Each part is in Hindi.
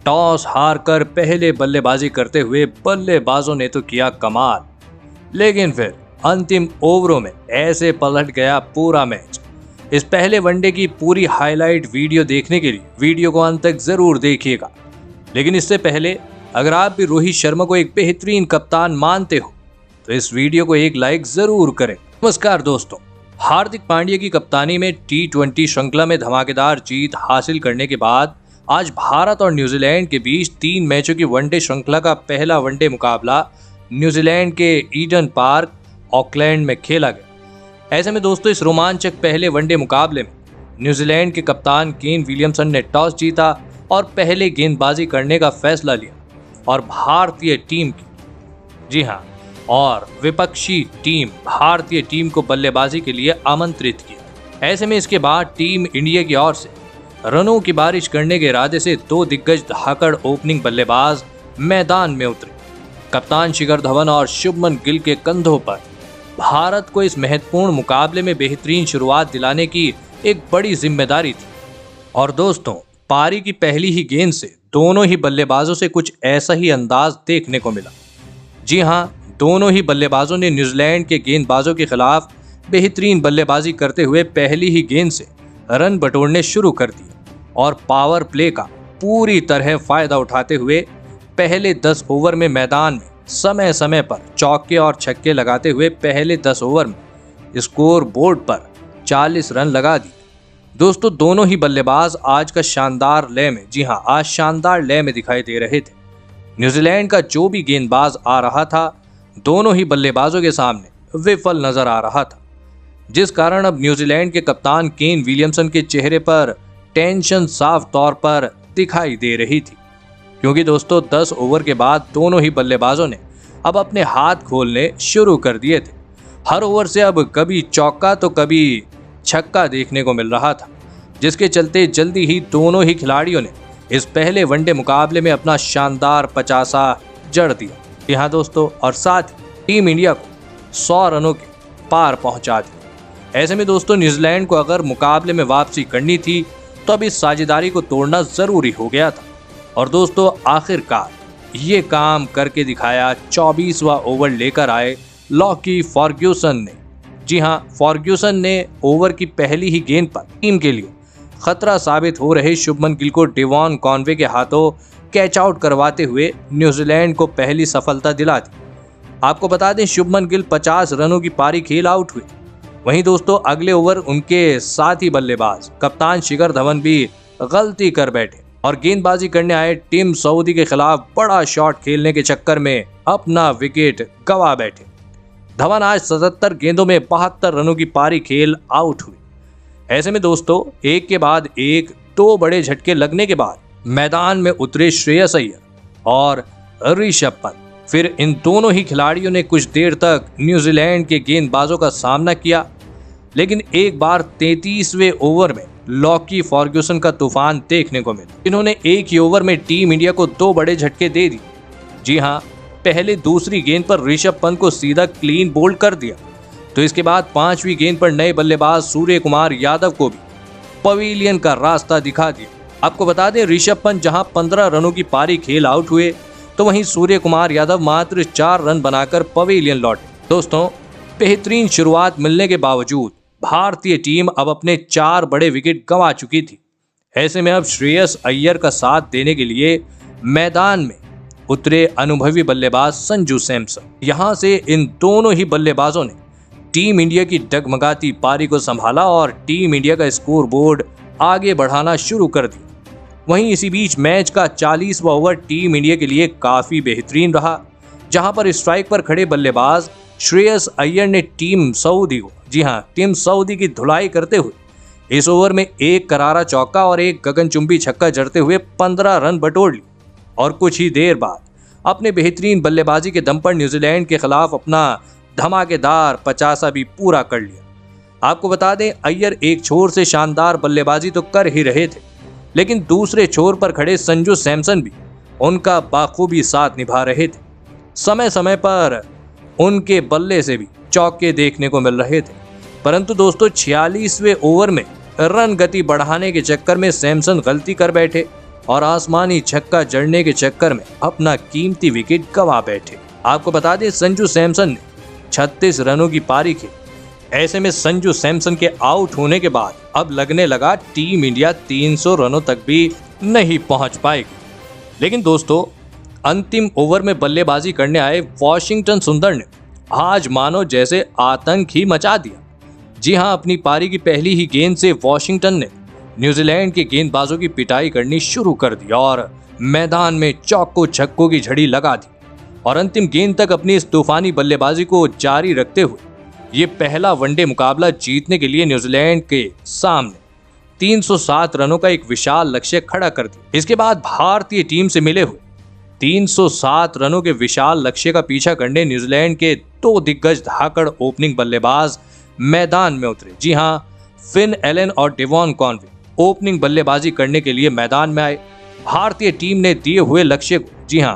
टॉस हारकर पहले बल्लेबाजी करते हुए बल्लेबाजों ने तो किया कमाल, लेकिन फिर अंतिम ओवरों में ऐसे पलट गया पूरा मैच। इस पहले वनडे की पूरी हाईलाइट वीडियो देखने के लिए वीडियो को अंत तक जरूर देखिएगा। लेकिन इससे पहले अगर आप भी रोहित शर्मा को एक बेहतरीन कप्तान मानते हो तो इस वीडियो को एक लाइक जरूर करें। नमस्कार दोस्तों, हार्दिक पांड्या की कप्तानी में T20 श्रृंखला में धमाकेदार जीत हासिल करने के बाद आज भारत और न्यूजीलैंड के बीच 3 मैचों की वनडे श्रृंखला का पहला वनडे मुकाबला न्यूजीलैंड के ईडन पार्क ऑकलैंड में खेला गया। ऐसे में दोस्तों इस रोमांचक पहले वनडे मुकाबले में न्यूजीलैंड के कप्तान केन विलियमसन ने टॉस जीता और पहले गेंदबाजी करने का फैसला लिया और भारतीय टीम की विपक्षी टीम भारतीय टीम को बल्लेबाजी के लिए आमंत्रित किया। ऐसे में इसके बाद टीम इंडिया की ओर से रनों की बारिश करने के इरादे से 2 दिग्गज धाकड़ ओपनिंग बल्लेबाज मैदान में उतरे। कप्तान शिखर धवन और शुभमन गिल के कंधों पर भारत को इस महत्वपूर्ण मुकाबले में बेहतरीन शुरुआत दिलाने की एक बड़ी जिम्मेदारी थी। और दोस्तों पारी की पहली ही गेंद से दोनों ही बल्लेबाजों से कुछ ऐसा ही अंदाज देखने को मिला। जी हाँ, दोनों ही बल्लेबाजों ने न्यूजीलैंड के गेंदबाजों के खिलाफ बेहतरीन बल्लेबाजी करते हुए पहली ही गेंद से रन बटोरने शुरू कर दिए और पावर प्ले का पूरी तरह फायदा उठाते हुए पहले 10 ओवर में मैदान में समय समय पर चौके और छक्के लगाते हुए पहले 10 ओवर में स्कोर बोर्ड पर 40 रन लगा दिए। दोस्तों दोनों ही बल्लेबाज आज शानदार लय में दिखाई दे रहे थे। न्यूजीलैंड का जो भी गेंदबाज आ रहा था दोनों ही बल्लेबाजों के सामने विफल नजर आ रहा था, जिस कारण अब न्यूजीलैंड के कप्तान केन विलियमसन के चेहरे पर टेंशन साफ तौर पर दिखाई दे रही थी, क्योंकि दोस्तों 10 ओवर के बाद दोनों ही बल्लेबाजों ने अब अपने हाथ खोलने शुरू कर दिए थे। हर ओवर से अब कभी चौका तो कभी छक्का देखने को मिल रहा था, जिसके चलते जल्दी ही दोनों ही खिलाड़ियों ने इस पहले वनडे मुकाबले में अपना शानदार 50 जड़ दिया। यहाँ दोस्तों और साथ ही टीम इंडिया को 100 रनों के पार पहुंचा दिया। ऐसे में दोस्तों न्यूजीलैंड को अगर मुकाबले में वापसी करनी थी तो अब इस साझेदारी को तोड़ना जरूरी हो गया था। और दोस्तों आखिरकार ये काम करके दिखाया 24वां ओवर लेकर आए लॉकी फर्ग्यूसन ने। जी हाँ, फर्ग्यूसन ने ओवर की पहली ही गेंद पर टीम के लिए खतरा साबित हो रहे शुभमन गिल को डेवॉन कॉनवे के हाथों कैच आउट करवाते हुए न्यूजीलैंड को पहली सफलता दिला दी। आपको बता दें शुभमन गिल 50 रनों की पारी खेल आउट हुए। वहीं दोस्तों अगले ओवर उनके साथी बल्लेबाज कप्तान शिखर धवन भी गलती कर बैठे और गेंदबाजी करने आए टिम साउदी के खिलाफ बड़ा शॉट खेलने के चक्कर में अपना विकेट गंवा बैठे। धवन आज 77 गेंदों में 72 रनों की पारी खेल आउट हुई। ऐसे में दोस्तों एक के बाद एक 2 बड़े झटके लगने के बाद मैदान में उतरे श्रेयस अय्यर और ऋषभ पंत। फिर इन दोनों ही खिलाड़ियों ने कुछ देर तक न्यूजीलैंड के गेंदबाजों का सामना किया, लेकिन एक बार 33वें ओवर में लॉकी फर्ग्यूसन का तूफान देखने को मिला। इन्होंने एक ही ओवर में टीम इंडिया को 2 बड़े झटके दे दिए। जी हाँ, पहले दूसरी गेंद पर ऋषभ पंत को सीधा क्लीन बोल्ड कर दिया, तो इसके बाद 5वीं गेंद पर नए बल्लेबाज सूर्य कुमार यादव को भी पवेलियन का रास्ता दिखा दिया। आपको बता दें ऋषभ पंत जहां 15 रनों की पारी खेल आउट हुए तो वहीं सूर्य कुमार यादव मात्र 4 रन बनाकर पवेलियन लौटे। दोस्तों बेहतरीन शुरुआत मिलने के बावजूद भारतीय टीम अब अपने 4 बड़े विकेट गंवा चुकी थी। ऐसे में अब श्रेयस अय्यर का साथ देने के लिए मैदान में उतरे अनुभवी बल्लेबाज संजू सैमसन। यहां से इन दोनों ही बल्लेबाजों ने टीम इंडिया की डगमगाती पारी को संभाला और टीम इंडिया का स्कोर बोर्ड आगे बढ़ाना शुरू कर दिया। वहीं इसी बीच मैच का 40वां ओवर टीम इंडिया के लिए काफी बेहतरीन रहा, जहां पर स्ट्राइक पर खड़े बल्लेबाज श्रेयस अय्यर ने टीम सऊदी की धुलाई करते हुए इस ओवर में एक करारा चौका और एक गगनचुंबी छक्का जड़ते हुए 15 रन बटोर लिए और कुछ ही देर बाद अपने बेहतरीन बल्लेबाजी के दम पर न्यूजीलैंड के खिलाफ अपना धमाकेदार 50 भी पूरा कर लिया। आपको बता दें अय्यर एक छोर से शानदार बल्लेबाजी तो कर ही रहे थे, लेकिन दूसरे छोर पर खड़े संजू सैमसन भी उनका बाखूबी साथ निभा रहे थे। समय समय पर उनके बल्ले से भी चौके देखने को मिल रहे थे, परंतु दोस्तों 46वें ओवर में रन गति बढ़ाने के चक्कर में सैमसन गलती कर बैठे और आसमानी छक्का जड़ने के चक्कर में अपना कीमती विकेट गंवा बैठे। आपको बता दें संजू सैमसन ने 36 रनों की पारी खेली। ऐसे में संजू सैमसन के आउट होने के बाद अब लगने लगा टीम इंडिया 300 रनों तक भी नहीं पहुंच पाएगी। लेकिन दोस्तों, अंतिम ओवर में बल्लेबाजी करने आए वॉशिंगटन सुंदर ने आज मानो जैसे आतंक ही मचा दिया। जी हां, अपनी पारी की पहली ही गेंद से वॉशिंगटन ने न्यूजीलैंड के गेंदबाजों की पिटाई करनी शुरू कर दी और मैदान में चौको छक्कों की झड़ी लगा दी और अंतिम गेंद तक अपनी इस तूफानी बल्लेबाजी को जारी रखते हुए ये पहला वनडे मुकाबला जीतने के लिए न्यूजीलैंड के सामने 307 रनों का एक विशाल लक्ष्य खड़ा कर दिया। इसके बाद भारतीय टीम से मिले हुए 307 रनों के विशाल लक्ष्य का पीछा करने न्यूजीलैंड के 2 दिग्गज धाकड़ ओपनिंग बल्लेबाज मैदान में उतरे। जी हां, फिन एलन और डेवॉन कॉनवे ओपनिंग बल्लेबाजी करने के लिए मैदान में आए। भारतीय टीम ने दिए हुए लक्ष्य को, जी हां,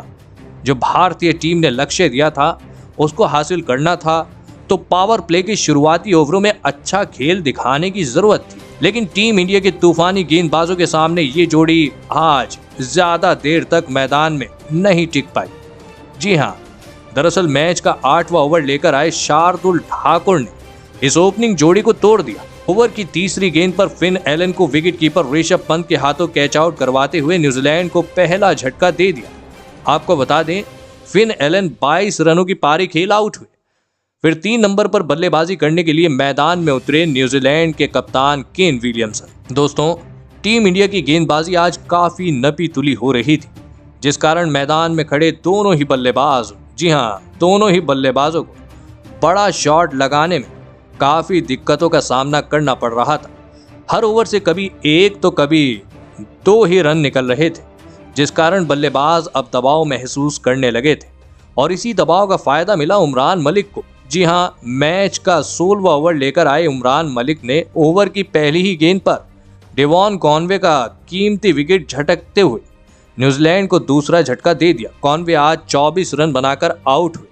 जो भारतीय टीम ने लक्ष्य दिया था उसको हासिल करना था तो पावर प्ले के शुरुआती ओवरों में अच्छा खेल दिखाने की जरूरत थी। लेकिन टीम इंडिया के तूफानी गेंदबाजों के सामने ये जोड़ी आज ज्यादा देर तक मैदान में नहीं टिक पाई। जी हां, दरअसल मैच का 8वां ओवर लेकर आए शार्दुल ठाकुर ने इस ओपनिंग जोड़ी को तोड़ दिया। ओवर की तीसरी गेंद पर फिन एलन को विकेटकीपर ऋषभ पंत के हाथों कैच आउट करवाते हुए न्यूजीलैंड को पहला झटका दे दिया। आपको बता दें, फिन एलन 22 रनों की पारी खेल आउट हुए। फिर 3 नंबर पर बल्लेबाजी करने के लिए मैदान में उतरे न्यूजीलैंड के कप्तान केन विलियमसन। दोस्तों, टीम इंडिया की गेंदबाजी आज काफी नपी तुली हो रही थी, जिस कारण मैदान में खड़े दोनों ही बल्लेबाज, जी हां, दोनों ही बल्लेबाजों को बड़ा शॉट लगाने में काफी दिक्कतों का सामना करना पड़ रहा था। हर ओवर से कभी 1 तो कभी 2 ही रन निकल रहे थे, जिस कारण बल्लेबाज अब दबाव महसूस करने लगे थे और इसी दबाव का फायदा मिला उमरान मलिक को। जी हां, मैच का 16वां ओवर लेकर आए उमरान मलिक ने ओवर की पहली ही गेंद पर डेवॉन कॉनवे का कीमती विकेट झटकते हुए न्यूजीलैंड को दूसरा झटका दे दिया। कॉनवे आज 24 रन बनाकर आउट हुए।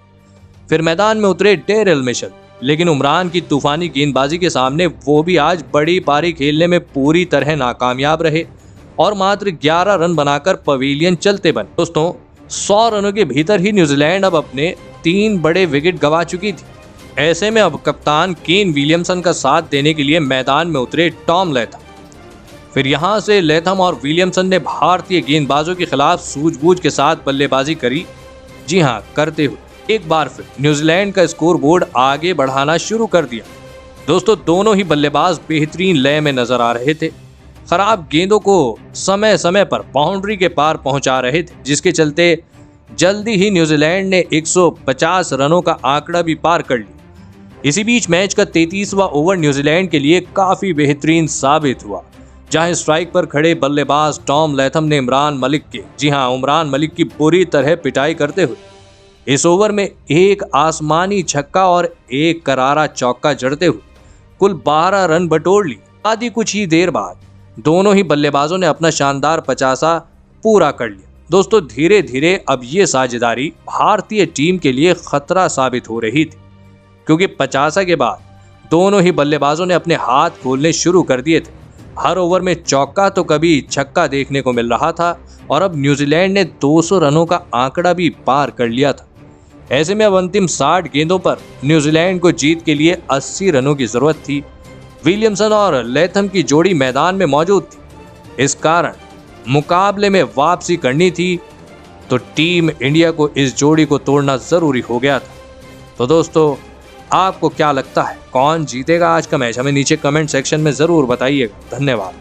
फिर मैदान में उतरे डेरिल मिशेल, लेकिन उमरान की तूफानी गेंदबाजी के सामने वो भी आज बड़ी पारी खेलने में पूरी तरह नाकामयाब रहे और मात्र 11 रन बनाकर पवेलियन चलते बने। दोस्तों, 100 रनों के भीतर ही न्यूजीलैंड अब अपने 3 बड़े विकेट गंवा चुकी थी। ऐसे में अब कप्तान केन विलियमसन का साथ देने के लिए मैदान में उतरे टॉम लैथम। फिर यहां से लैथम और विलियमसन ने भारतीय गेंदबाजों के खिलाफ सूझबूझ के साथ बल्लेबाजी करी। जी हां, करते हुए एक बार फिर न्यूजीलैंड का स्कोर बोर्ड आगे बढ़ाना शुरू कर दिया। दोस्तों, दोनों ही बल्लेबाज बेहतरीन लय में नजर आ रहे थे। खराब गेंदों को समय समय पर बाउंड्री के पार पहुंचा रहे थे, जिसके चलते जल्दी ही न्यूजीलैंड ने 150 रनों का आंकड़ा भी पार कर लिया। इसी बीच मैच का 33वां ओवर न्यूजीलैंड के लिए काफी बेहतरीन साबित हुआ, जहां स्ट्राइक पर खड़े बल्लेबाज टॉम लैथम ने उमरान मलिक की पूरी तरह पिटाई करते हुए इस ओवर में एक आसमानी छक्का और एक करारा चौका जड़ते हुए कुल 12 रन बटोर ली। आदि कुछ ही देर बाद दोनों ही बल्लेबाजों ने अपना शानदार 50 पूरा कर लिया। दोस्तों, धीरे धीरे अब ये साझेदारी भारतीय टीम के लिए खतरा साबित हो रही थी, क्योंकि 50 के बाद दोनों ही बल्लेबाजों ने अपने हाथ खोलने शुरू कर दिए थे। हर ओवर में चौका तो कभी छक्का देखने को मिल रहा था और अब न्यूजीलैंड ने 200 रनों का आंकड़ा भी पार कर लिया था। ऐसे में अब अंतिम 60 गेंदों पर न्यूजीलैंड को जीत के लिए 80 रनों की जरूरत थी। विलियमसन और लैथम की जोड़ी मैदान में मौजूद थी। इस कारण मुकाबले में वापसी करनी थी तो टीम इंडिया को इस जोड़ी को तोड़ना जरूरी हो गया था। तो दोस्तों, आपको क्या लगता है, कौन जीतेगा आज का मैच? हमें नीचे कमेंट सेक्शन में जरूर बताइएगा। धन्यवाद।